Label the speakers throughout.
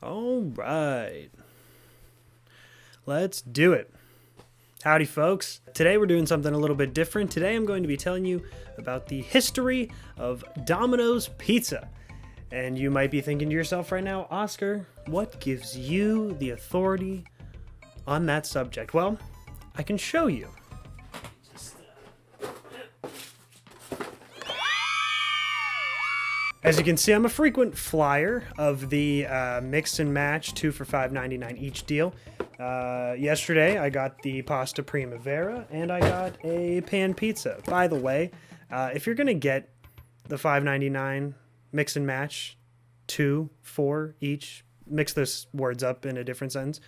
Speaker 1: All right, let's do it. Howdy, folks. Today we're doing something a little bit different. Today I'm going to be telling you about the history of Domino's Pizza. And you might be thinking to yourself right now, Oscar, what gives you the authority on that subject? Well, I can show you. As you can see, I'm a frequent flyer of the mix and match 2 for $5.99 each deal. Yesterday, I got the pasta primavera and I got a pan pizza. By the way, if you're going to get the $5.99 mix and match 2 for each, mix those words up in a different sentence,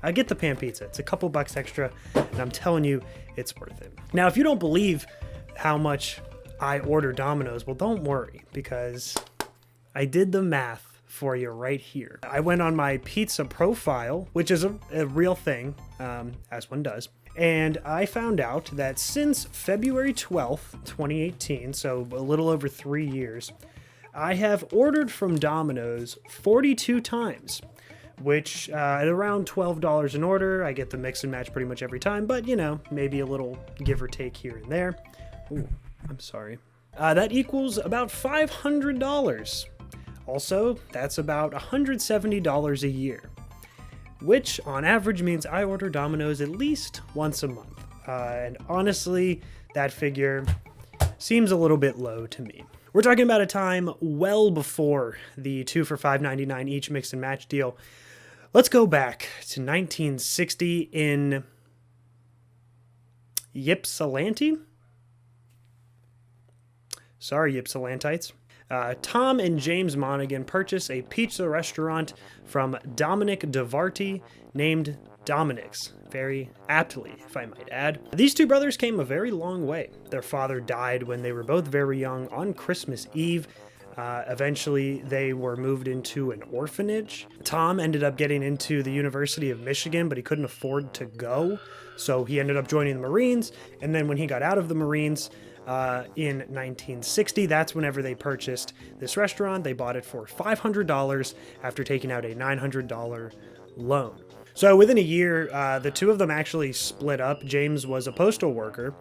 Speaker 1: I get the pan pizza. It's a couple bucks extra, and I'm telling you, it's worth it. Now, if you don't believe how much I order Domino's, well, don't worry, because I did the math for you right here. I went on my pizza profile, which is a real thing, as one does, and I found out that since February 12th, 2018, so a little over 3 years, I have ordered from Domino's 42 times, which at around $12 an order. I get the mix and match pretty much every time, but you know, maybe a little give or take here and there. Ooh, I'm sorry. That equals about $500. Also, that's about $170 a year, which on average means I order Domino's at least once a month. And honestly, that figure seems a little bit low to me. We're talking about a time well before the 2 for $5.99 each mix and match deal. Let's go back to 1960 in Ypsilanti. Sorry, Ypsilantites. Tom and James Monaghan purchased a pizza restaurant from Dominic DeVarty named Dominic's, very aptly, if I might add. These two brothers came a very long way. Their father died when they were both very young on Christmas Eve. Eventually, they were moved into an orphanage. Tom ended up getting into the University of Michigan, but he couldn't afford to go, so he ended up joining the Marines. And then when he got out of the Marines, in 1960, that's whenever they purchased this restaurant. They bought it for $500 after taking out a $900 loan. So within a year, the two of them actually split up. James was a postal worker,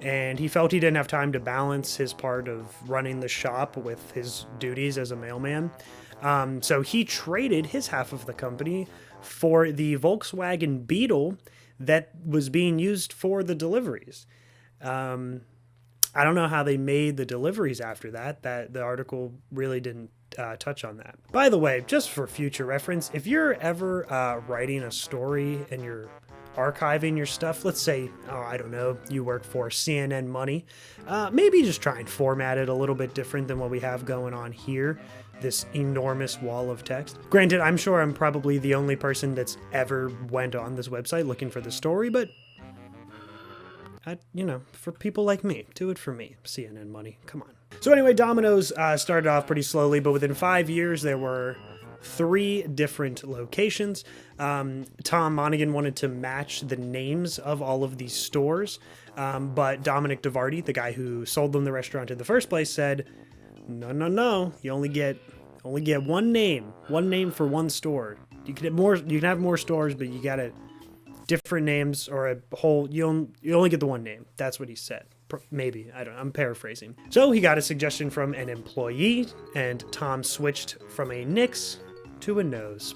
Speaker 1: and he felt he didn't have time to balance his part of running the shop with his duties as a mailman. So he traded his half of the company for the Volkswagen Beetle that was being used for the deliveries. I don't know how they made the deliveries after that. The article really didn't touch on that. By the way, just for future reference, if you're ever writing a story and you're archiving your stuff, let's say, I don't know, you work for CNN Money, maybe just try and format it a little bit different than what we have going on here, this enormous wall of text. Granted, I'm sure I'm probably the only person that's ever went on this website looking for the story, but for people like me, do it for me, CNN Money, come on. So anyway, Domino's started off pretty slowly, but within 5 years, there were 3 different locations. Tom Monaghan wanted to match the names of all of these stores, but Dominic DeVarty, the guy who sold them the restaurant in the first place, said, no, you only get one name for one store. You can have more stores, but you gotta different names or a whole, you only get the one name. That's what he said. Maybe, I don't know, I'm paraphrasing. So he got a suggestion from an employee, and Tom switched from a Nix to a Nose,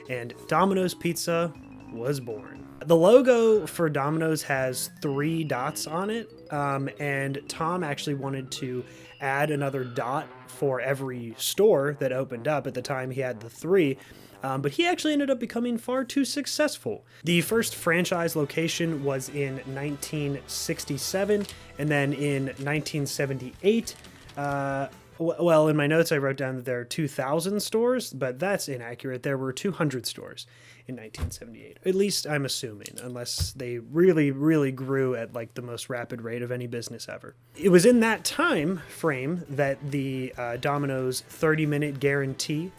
Speaker 1: and Domino's Pizza was born. The logo for Domino's has 3 dots on it, and Tom actually wanted to add another dot for every store that opened up. At the time, he had the 3, but he actually ended up becoming far too successful. The first franchise location was in 1967, and then in 1978, well, in my notes I wrote down that there are 2,000 stores, but that's inaccurate. There were 200 stores in 1978. At least I'm assuming, unless they really, really grew at like the most rapid rate of any business ever. It was in that time frame that the Domino's 30-minute guarantee,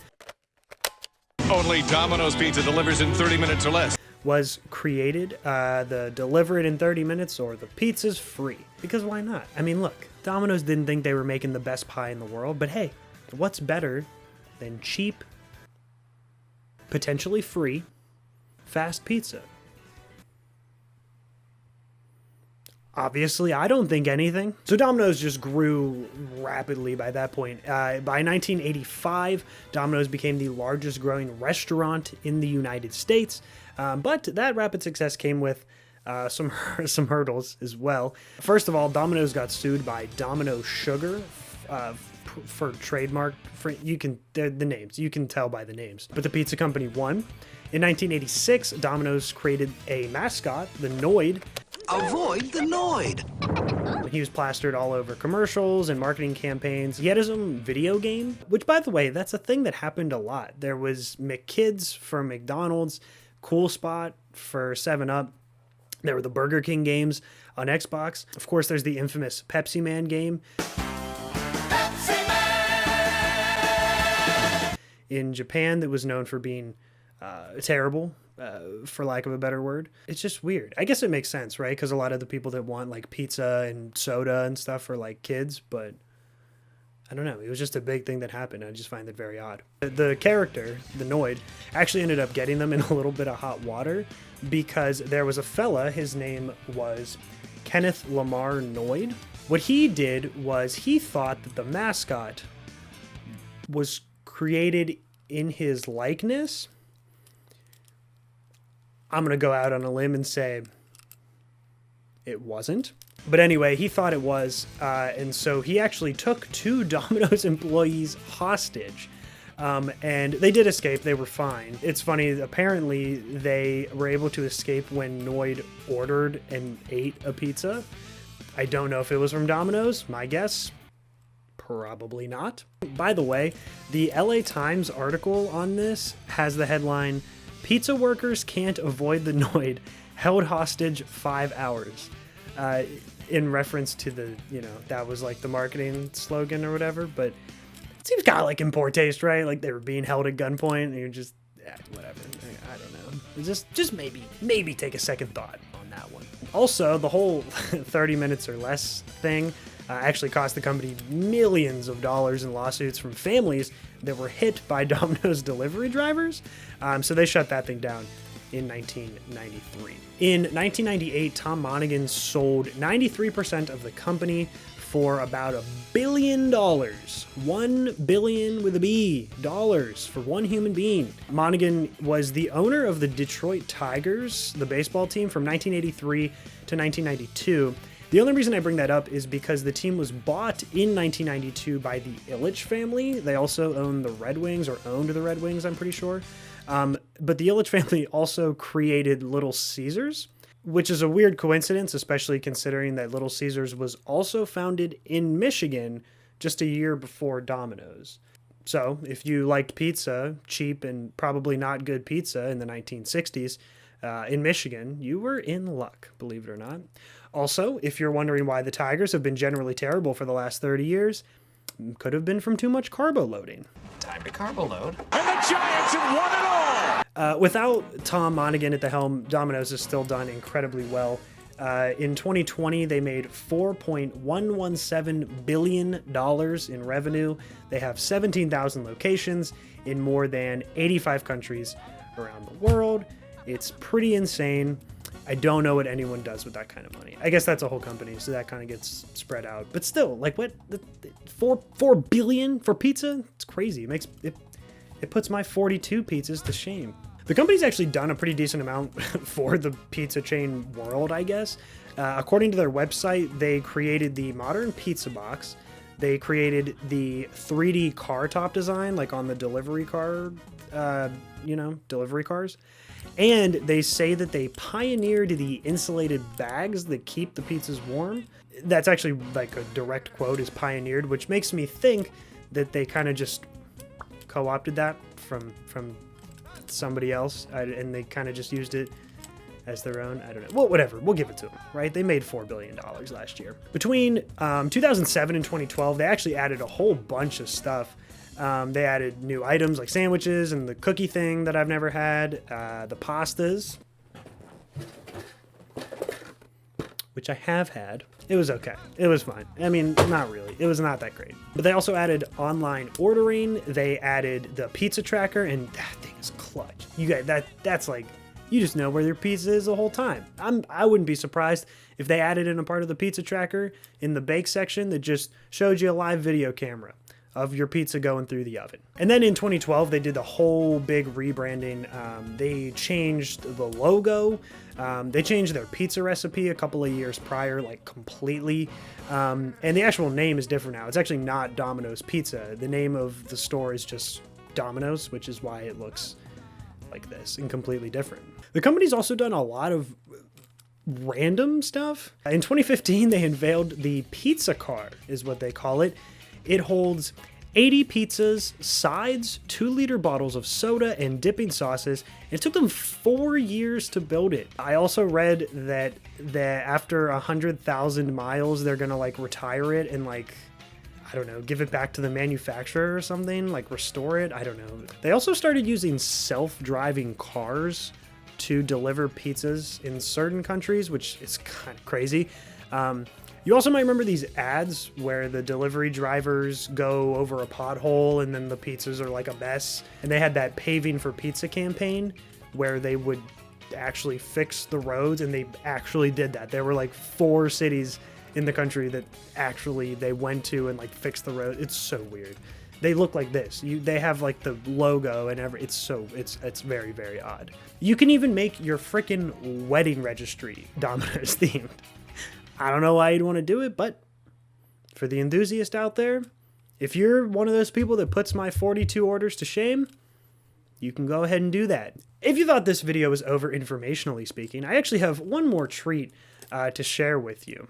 Speaker 2: only Domino's Pizza delivers in 30 minutes or less,
Speaker 1: was created. The deliver it in 30 minutes or the pizza's free. Because why not? I mean, look, Domino's didn't think they were making the best pie in the world, but hey, what's better than cheap potentially free fast pizza? Obviously, I don't think anything. So Domino's just grew rapidly by that point. By 1985, Domino's became the largest growing restaurant in the United States. But that rapid success came with some hurdles as well. First of all, Domino's got sued by Domino Sugar for trademark. The names, you can tell by the names. But the pizza company won. In 1986, Domino's created a mascot, the Noid.
Speaker 3: Avoid the Noid.
Speaker 1: He was plastered all over commercials and marketing campaigns. He had his own video game, which, by the way, that's a thing that happened a lot. There was McKids for McDonald's, Cool Spot for 7-Up. There were the Burger King games on Xbox. Of course, there's the infamous Pepsi Man game. Pepsi Man! In Japan, that was known for being terrible, for lack of a better word. It's just weird. I guess it makes sense, right? Because a lot of the people that want like pizza and soda and stuff are like kids, but I don't know. It was just a big thing that happened. I just find it very odd. The character, the Noid, actually ended up getting them in a little bit of hot water because there was a fella, his name was Kenneth Lamar Noid. What he did was he thought that the mascot was created in his likeness. I'm going to go out on a limb and say it wasn't. But anyway, he thought it was, and so he actually took 2 Domino's employees hostage. And they did escape. They were fine. It's funny, apparently they were able to escape when Noid ordered and ate a pizza. I don't know if it was from Domino's. My guess, probably not. By the way, the LA Times article on this has the headline, "Pizza workers can't avoid the Noid, held hostage 5 hours." In reference to the, that was like the marketing slogan or whatever, but it seems kind of like in poor taste, right? Like they were being held at gunpoint and you're just, whatever. I don't know. Just maybe take a second thought on that one. Also, the whole 30 minutes or less thing actually cost the company millions of dollars in lawsuits from families that were hit by Domino's delivery drivers. So they shut that thing down in 1993. In 1998, Tom Monaghan sold 93% of the company for about $1 billion. $1 billion with a B, dollars for one human being. Monaghan was the owner of the Detroit Tigers, the baseball team, from 1983 to 1992. The only reason I bring that up is because the team was bought in 1992 by the Ilitch family. They also owned the Red Wings, or owned the Red Wings, I'm pretty sure. But the Ilitch family also created Little Caesars, which is a weird coincidence, especially considering that Little Caesars was also founded in Michigan just a year before Domino's. So if you liked pizza, cheap and probably not good pizza in the 1960s in Michigan, you were in luck, believe it or not. Also, if you're wondering why the Tigers have been generally terrible for the last 30 years, could have been from too much carbo loading.
Speaker 3: Time to carbo load.
Speaker 2: And the Giants have won it all!
Speaker 1: Without Tom Monaghan at the helm, Domino's has still done incredibly well. In 2020, they made $4.117 billion in revenue. They have 17,000 locations in more than 85 countries around the world. It's pretty insane. I don't know what anyone does with that kind of money. I guess that's a whole company, so that kind of gets spread out. But still, like what? $4 billion for pizza? It's crazy. It puts my 42 pizzas to shame. The company's actually done a pretty decent amount for the pizza chain world, I guess. According to their website, they created the modern pizza box. They created the 3D car top design, like on the delivery car, delivery cars. And they say that they pioneered the insulated bags that keep the pizzas warm. That's actually like a direct quote, is pioneered, which makes me think that they kind of just co-opted that from somebody else, and they kind of just used it as their own. I don't know. Well, whatever. We'll give it to them, right? They made $4 billion last year. Between 2007 and 2012, they actually added a whole bunch of stuff. They added new items like sandwiches and the cookie thing that I've never had, the pastas, which I have had. It was okay. It was fine. I mean, not really. It was not that great. But they also added online ordering. They added the pizza tracker, and that thing is clutch. you got that's like, you just know where your pizza is the whole time. I wouldn't be surprised if they added in a part of the pizza tracker in the bake section that just showed you a live video camera of your pizza going through the oven. And then in 2012, they did the whole big rebranding. They changed the logo. They changed their pizza recipe a couple of years prior, like completely. And the actual name is different now. It's actually not Domino's Pizza. The name of the store is just Domino's, which is why it looks like this and completely different. The company's also done a lot of random stuff. In 2015, they unveiled the pizza car, is what they call it. It holds 80 pizzas, sides, 2-liter bottles of soda, and dipping sauces. It took them 4 years to build it. I also read that after 100,000 miles, they're gonna like retire it and like, I don't know, give it back to the manufacturer or something, like restore it. I don't know. They also started using self-driving cars to deliver pizzas in certain countries, which is kind of crazy. You also might remember these ads where the delivery drivers go over a pothole and then the pizzas are like a mess. And they had that Paving for Pizza campaign where they would actually fix the roads, and they actually did that. There were like 4 cities in the country that actually they went to and like fixed the road. It's so weird. They look like this. They have like the logo and it's very, very odd. You can even make your freaking wedding registry Domino's themed. I don't know why you'd want to do it, but for the enthusiast out there, if you're one of those people that puts my 42 orders to shame, you can go ahead and do that. If you thought this video was over informationally speaking, I actually have one more treat to share with you.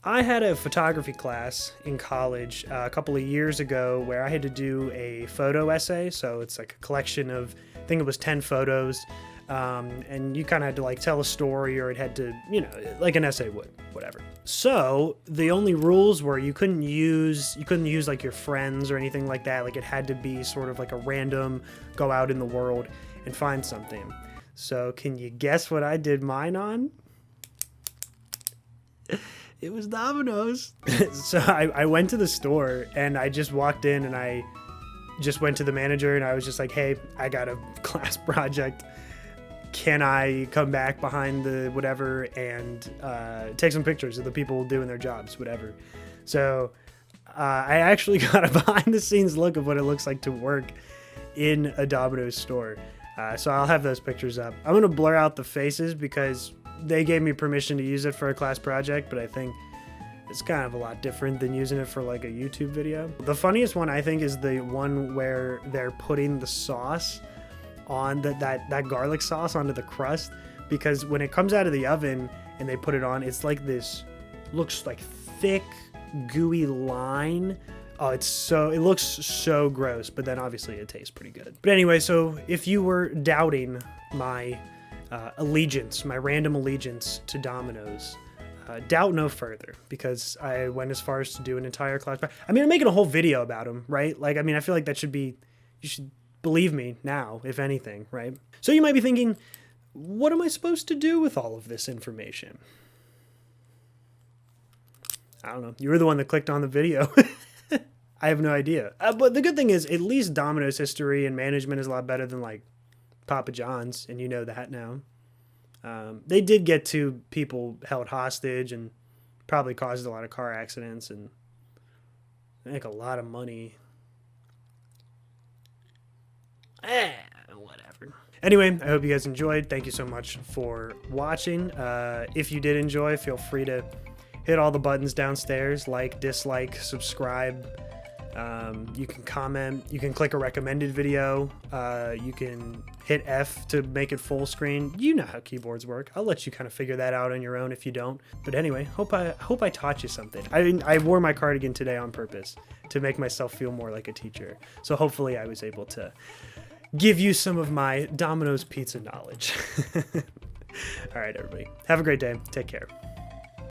Speaker 1: I had a photography class in college a couple of years ago where I had to do a photo essay. So it's like a collection of, I think it was 10 photos. And you kind of had to like tell a story, or it had to, you know, like an essay would, whatever. So the only rules were you couldn't use like your friends or anything like that. Like it had to be sort of like a random go out in the world and find something. So can you guess what I did mine on? It was Domino's. So I went to the store and I just walked in and I just went to the manager and I was just like, hey, I got a class project. Can I come back behind the whatever and take some pictures of the people doing their jobs, whatever. So I actually got a behind the scenes look of what it looks like to work in a Domino's store. So I'll have those pictures up. I'm going to blur out the faces because they gave me permission to use it for a class project, but I think it's kind of a lot different than using it for like a YouTube video. The funniest one I think is the one where they're putting the sauce on that garlic sauce onto the crust, because when it comes out of the oven and they put it on, it's like this, looks like thick, gooey line. Oh, it looks so gross, but then obviously it tastes pretty good. But anyway, so if you were doubting my my random allegiance to Domino's, doubt no further, because I went as far as to do an entire class. I mean, I'm making a whole video about them, right? Like, I mean, I feel like you should believe me now, if anything, right? So you might be thinking, what am I supposed to do with all of this information? I don't know. You were the one that clicked on the video. I have no idea. But the good thing is, at least Domino's history and management is a lot better than like Papa John's, and you know that now. They did get 2 people held hostage and probably caused a lot of car accidents and make a lot of money. Whatever. Anyway, I hope you guys enjoyed. Thank you so much for watching. If you did enjoy, feel free to hit all the buttons downstairs, like, dislike, subscribe. You can comment, you can click a recommended video, you can hit F to make it full screen. You know how keyboards work. I'll let you kind of figure that out on your own if you don't. But anyway, hope I taught you something. I wore my cardigan today on purpose to make myself feel more like a teacher. So hopefully I was able to give you some of my Domino's pizza knowledge. All right, everybody. Have a great day. Take care.